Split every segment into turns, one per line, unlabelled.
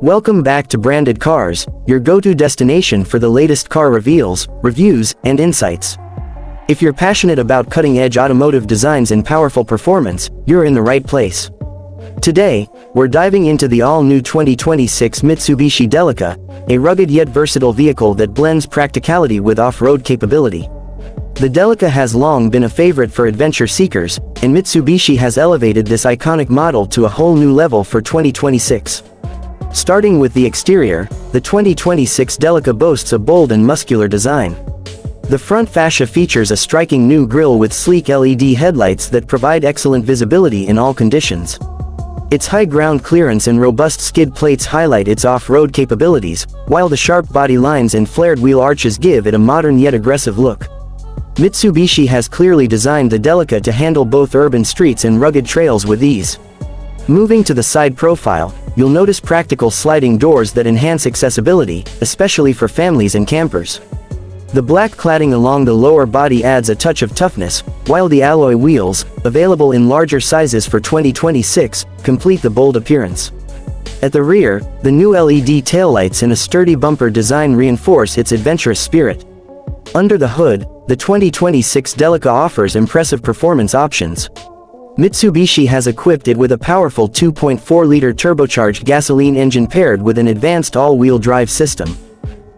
Welcome back to Branded Cars, your go-to destination for the latest car reveals, reviews, and insights. If you're passionate about cutting-edge automotive designs and powerful performance, you're in the right place. Today, we're diving into the all-new 2026 Mitsubishi Delica, a rugged yet versatile vehicle that blends practicality with off-road capability. The Delica has long been a favorite for adventure seekers, and Mitsubishi has elevated this iconic model to a whole new level for 2026. Starting with the exterior, the 2026 Delica boasts a bold and muscular design. The front fascia features a striking new grille with sleek LED headlights that provide excellent visibility in all conditions. Its high ground clearance and robust skid plates highlight its off-road capabilities, while the sharp body lines and flared wheel arches give it a modern yet aggressive look. Mitsubishi has clearly designed the Delica to handle both urban streets and rugged trails with ease. Moving to the side profile, you'll notice practical sliding doors that enhance accessibility, especially for families and campers. The black cladding along the lower body adds a touch of toughness, while the alloy wheels, available in larger sizes for 2026, complete the bold appearance. At the rear, the new LED taillights and a sturdy bumper design reinforce its adventurous spirit. Under the hood, the 2026 Delica offers impressive performance options. Mitsubishi has equipped it with a powerful 2.4-liter turbocharged gasoline engine paired with an advanced all-wheel drive system.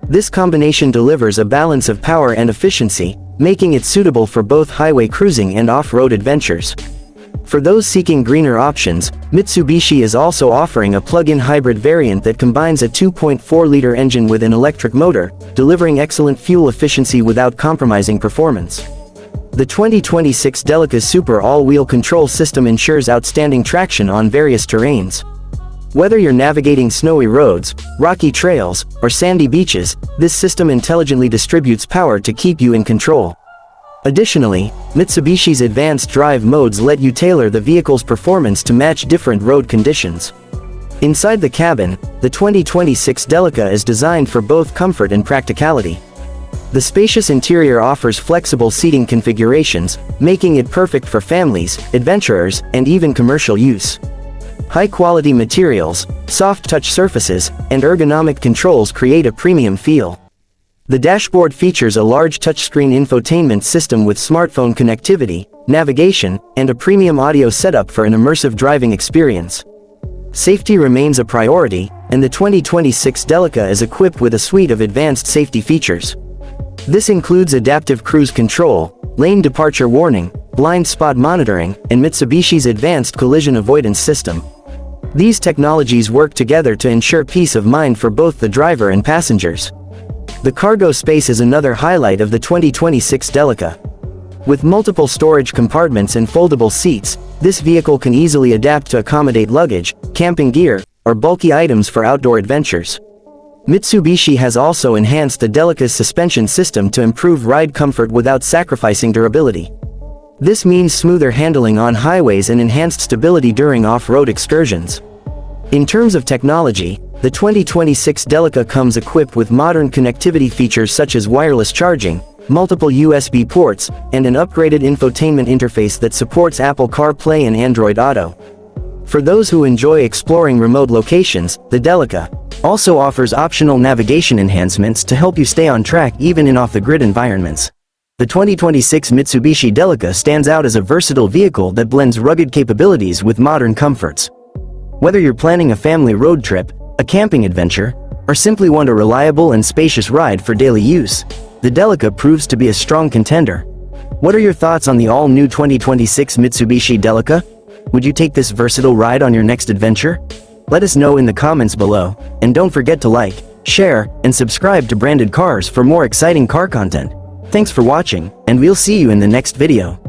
This combination delivers a balance of power and efficiency, making it suitable for both highway cruising and off-road adventures. For those seeking greener options, Mitsubishi is also offering a plug-in hybrid variant that combines a 2.4-liter engine with an electric motor, delivering excellent fuel efficiency without compromising performance. The 2026 Delica's Super all-wheel control system ensures outstanding traction on various terrains. Whether you're navigating snowy roads, rocky trails, or sandy beaches, this system intelligently distributes power to keep you in control. Additionally, Mitsubishi's advanced drive modes let you tailor the vehicle's performance to match different road conditions. Inside the cabin, the 2026 Delica is designed for both comfort and practicality. The spacious interior offers flexible seating configurations, making it perfect for families, adventurers, and even commercial use. High-quality materials, soft-touch surfaces, and ergonomic controls create a premium feel. The dashboard features a large touchscreen infotainment system with smartphone connectivity, navigation, and a premium audio setup for an immersive driving experience. Safety remains a priority, and the 2026 Delica is equipped with a suite of advanced safety features. This includes adaptive cruise control, lane departure warning, blind spot monitoring, and Mitsubishi's advanced collision avoidance system. These technologies work together to ensure peace of mind for both the driver and passengers. The cargo space is another highlight of the 2026 Delica. With multiple storage compartments and foldable seats, this vehicle can easily adapt to accommodate luggage, camping gear, or bulky items for outdoor adventures. Mitsubishi has also enhanced the Delica's suspension system to improve ride comfort without sacrificing durability. This means smoother handling on highways and enhanced stability during off-road excursions. In terms of technology, the 2026 Delica comes equipped with modern connectivity features such as wireless charging, multiple USB ports, and an upgraded infotainment interface that supports Apple CarPlay and Android Auto. For those who enjoy exploring remote locations, the Delica also offers optional navigation enhancements to help you stay on track even in off-the-grid environments. The 2026 Mitsubishi Delica stands out as a versatile vehicle that blends rugged capabilities with modern comforts. Whether you're planning a family road trip, a camping adventure, or simply want a reliable and spacious ride for daily use, the Delica proves to be a strong contender. What are your thoughts on the all-new 2026 Mitsubishi Delica? Would you take this versatile ride on your next adventure? Let us know in the comments below, and don't forget to like, share, and subscribe to Branded Cars for more exciting car content. Thanks for watching, and we'll see you in the next video.